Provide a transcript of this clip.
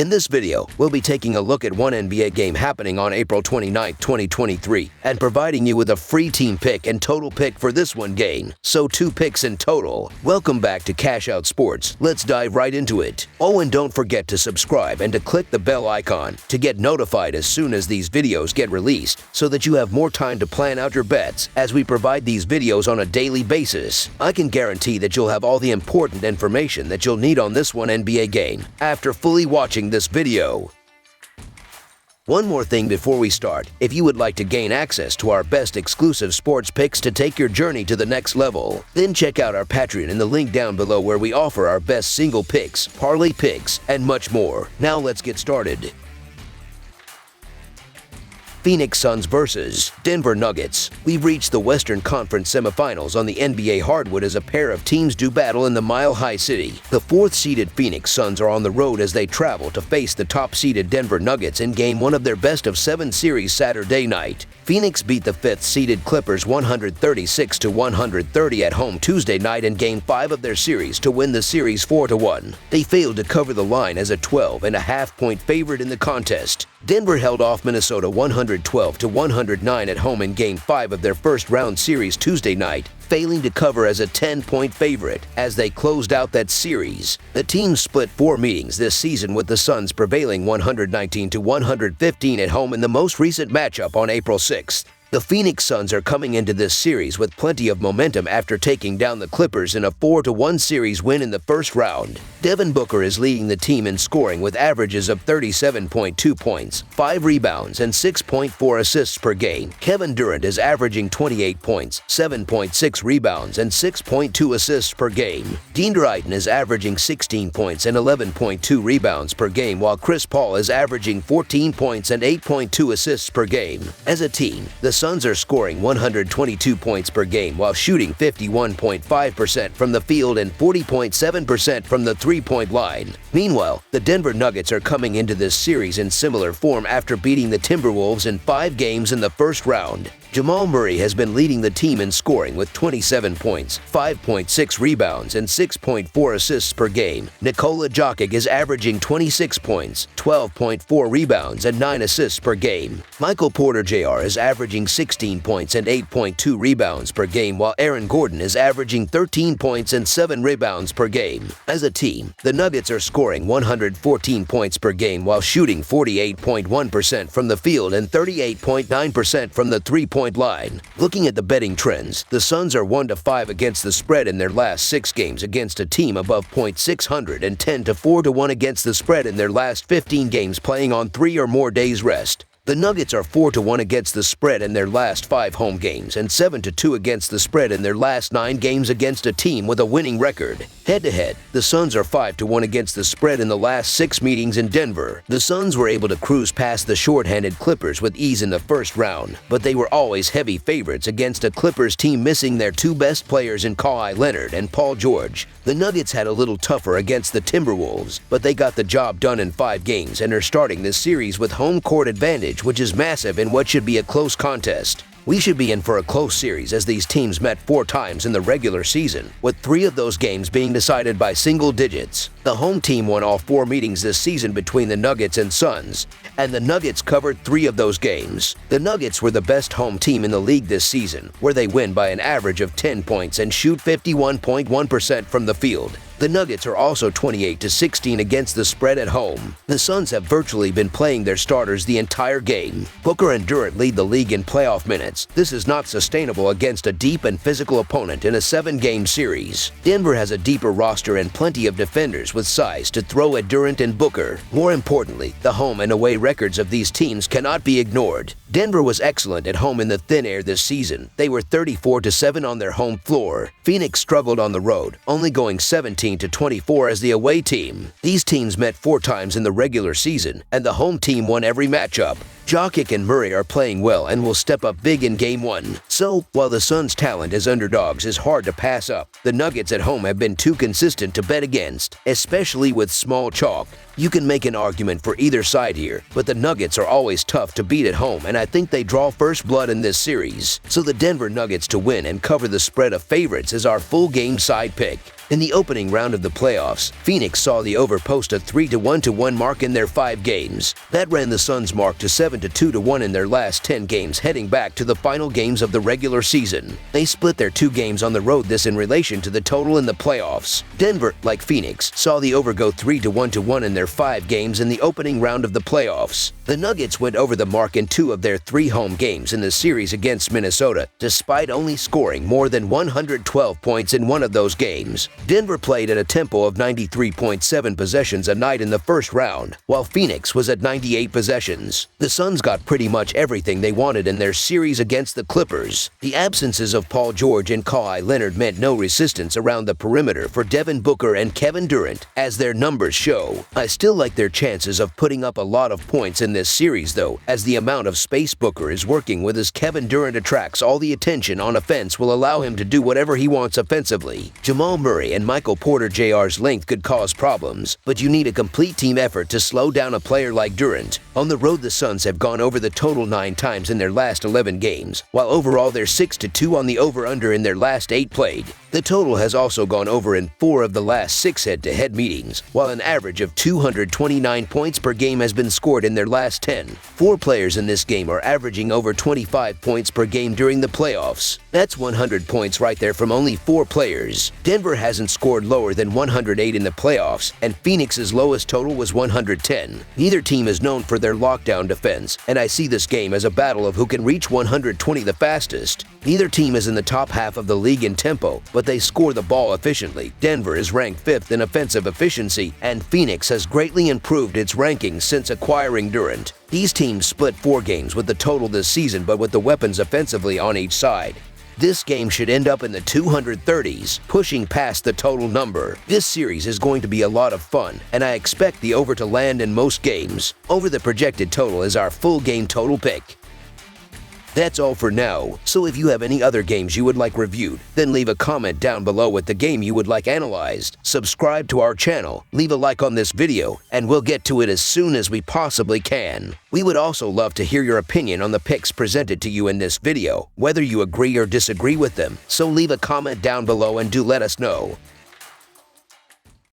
In this video, we'll be taking a look at one NBA game happening on April 29, 2023, and providing you with a free team pick and total pick for this one game. So 2 picks in total. Welcome back to Cash Out Sports. Let's dive right into it. Oh, and don't forget to subscribe and to click the bell icon to get notified as soon as these videos get released, so that you have more time to plan out your bets as we provide these videos on a daily basis. I can guarantee that you'll have all the important information that you'll need on this one NBA game after fully watching this video. One more thing before we start. If you would like to gain access to our best exclusive sports picks to take your journey to the next level, then check out our Patreon in the link down below, where we offer our best single picks, parlay picks, and much more. Now let's get started. Phoenix Suns vs. Denver Nuggets. We've reached the Western Conference semifinals on the NBA hardwood as a pair of teams do battle in the Mile High City. The 4th-seeded Phoenix Suns are on the road as they travel to face the top-seeded Denver Nuggets in Game 1 of their best-of-7 series Saturday night. Phoenix beat the 5th-seeded Clippers 136-130 at home Tuesday night in Game 5 of their series to win the series 4-1. They failed to cover the line as a 12.5-point favorite in the contest. Denver held off Minnesota 112-109 at home in Game 5 of their first-round series Tuesday night, failing to cover as a 10-point favorite as they closed out that series. The team split 4 meetings this season, with the Suns prevailing 119-115 at home in the most recent matchup on April 6th. The Phoenix Suns are coming into this series with plenty of momentum after taking down the Clippers in a 4-1 series win in the first round. Devin Booker is leading the team in scoring with averages of 37.2 points, 5 rebounds, and 6.4 assists per game. Kevin Durant is averaging 28 points, 7.6 rebounds, and 6.2 assists per game. Dean Drayton is averaging 16 points and 11.2 rebounds per game, while Chris Paul is averaging 14 points and 8.2 assists per game. As a team, the Suns are scoring 122 points per game while shooting 51.5% from the field and 40.7% from the three-point line. Meanwhile, the Denver Nuggets are coming into this series in similar form after beating the Timberwolves in 5 games in the first round. Jamal Murray has been leading the team in scoring with 27 points, 5.6 rebounds, and 6.4 assists per game. Nikola Jokic is averaging 26 points, 12.4 rebounds, and 9 assists per game. Michael Porter Jr. is averaging 16 points and 8.2 rebounds per game, while Aaron Gordon is averaging 13 points and 7 rebounds per game. As a team, the Nuggets are scoring 114 points per game while shooting 48.1% from the field and 38.9% from the three-point line. Looking at the betting trends, the Suns are 1-5 against the spread in their last 6 games against a team above .600 and 10-4-1 against the spread in their last 15 games playing on 3 or more days rest. The Nuggets are 4-1 against the spread in their last 5 home games and 7-2 against the spread in their last 9 games against a team with a winning record. Head-to-head, the Suns are 5-1 against the spread in the last 6 meetings in Denver. The Suns were able to cruise past the short-handed Clippers with ease in the first round, but they were always heavy favorites against a Clippers team missing their 2 best players in Kawhi Leonard and Paul George. The Nuggets had a little tougher against the Timberwolves, but they got the job done in 5 games and are starting this series with home court advantage, which is massive in what should be a close contest. We should be in for a close series, as these teams met 4 times in the regular season, with 3 of those games being decided by single digits. The home team won all 4 meetings this season between the Nuggets and Suns, and the Nuggets covered 3 of those games. The Nuggets were the best home team in the league this season, where they win by an average of 10 points and shoot 51.1% from the field. The Nuggets are also 28-16 against the spread at home. The Suns have virtually been playing their starters the entire game. Booker and Durant lead the league in playoff minutes. This is not sustainable against a deep and physical opponent in a 7-game series. Denver has a deeper roster and plenty of defenders with size to throw at Durant and Booker. More importantly, the home and away records of these teams cannot be ignored. Denver was excellent at home in the thin air this season. They were 34-7 on their home floor. Phoenix struggled on the road, only going 17-24 as the away team. These teams met 4 times in the regular season, and the home team won every matchup. Jokic and Murray are playing well and will step up big in Game 1. So, while the Suns' talent as underdogs is hard to pass up, the Nuggets at home have been too consistent to bet against, especially with small chalk. You can make an argument for either side here, but the Nuggets are always tough to beat at home, and I think they draw first blood in this series. So the Denver Nuggets to win and cover the spread of favorites is our full game side pick. In the opening round of the playoffs, Phoenix saw the over post a 3-1-1 mark in their 5 games. That ran the Suns' mark to 7-2-1 in their last 10 games heading back to the final games of the regular season. They split their 2 games on the road, this in relation to the total in the playoffs. Denver, like Phoenix, saw the over go 3-1-1 in their 5 games in the opening round of the playoffs. The Nuggets went over the mark in 2 of their 3 home games in the series against Minnesota, despite only scoring more than 112 points in one of those games. Denver played at a tempo of 93.7 possessions a night in the first round, while Phoenix was at 98 possessions. The Suns got pretty much everything they wanted in their series against the Clippers. The absences of Paul George and Kawhi Leonard meant no resistance around the perimeter for Devin Booker and Kevin Durant, as their numbers show. I still like their chances of putting up a lot of points in this series though, as the amount of space Booker is working with as Kevin Durant attracts all the attention on offense will allow him to do whatever he wants offensively. Jamal Murray and Michael Porter Jr.'s length could cause problems, but you need a complete team effort to slow down a player like Durant. On the road, the Suns have gone over the total 9 times in their last 11 games, while overall they're 6-2 on the over-under in their last 8 played. The total has also gone over in 4 of the last 6 head-to-head meetings, while an average of 229 points per game has been scored in their last 10. 4 players in this game are averaging over 25 points per game during the playoffs. That's 100 points right there from only 4 players. Denver hasn't scored lower than 108 in the playoffs, and Phoenix's lowest total was 110. Neither team is known for their lockdown defense, and I see this game as a battle of who can reach 120 the fastest. Neither team is in the top half of the league in tempo, but they score the ball efficiently. Denver is ranked 5th in offensive efficiency, and Phoenix has greatly improved its rankings since acquiring Durant. These teams split 4 games with the total this season, but with the weapons offensively on each side. This game should end up in the 230s, pushing past the total number. This series is going to be a lot of fun, and I expect the over to land in most games. Over the projected total is our full game total pick. That's all for now, so if you have any other games you would like reviewed, then leave a comment down below with the game you would like analyzed. Subscribe to our channel, leave a like on this video, and we'll get to it as soon as we possibly can. We would also love to hear your opinion on the picks presented to you in this video, whether you agree or disagree with them, so leave a comment down below and do let us know.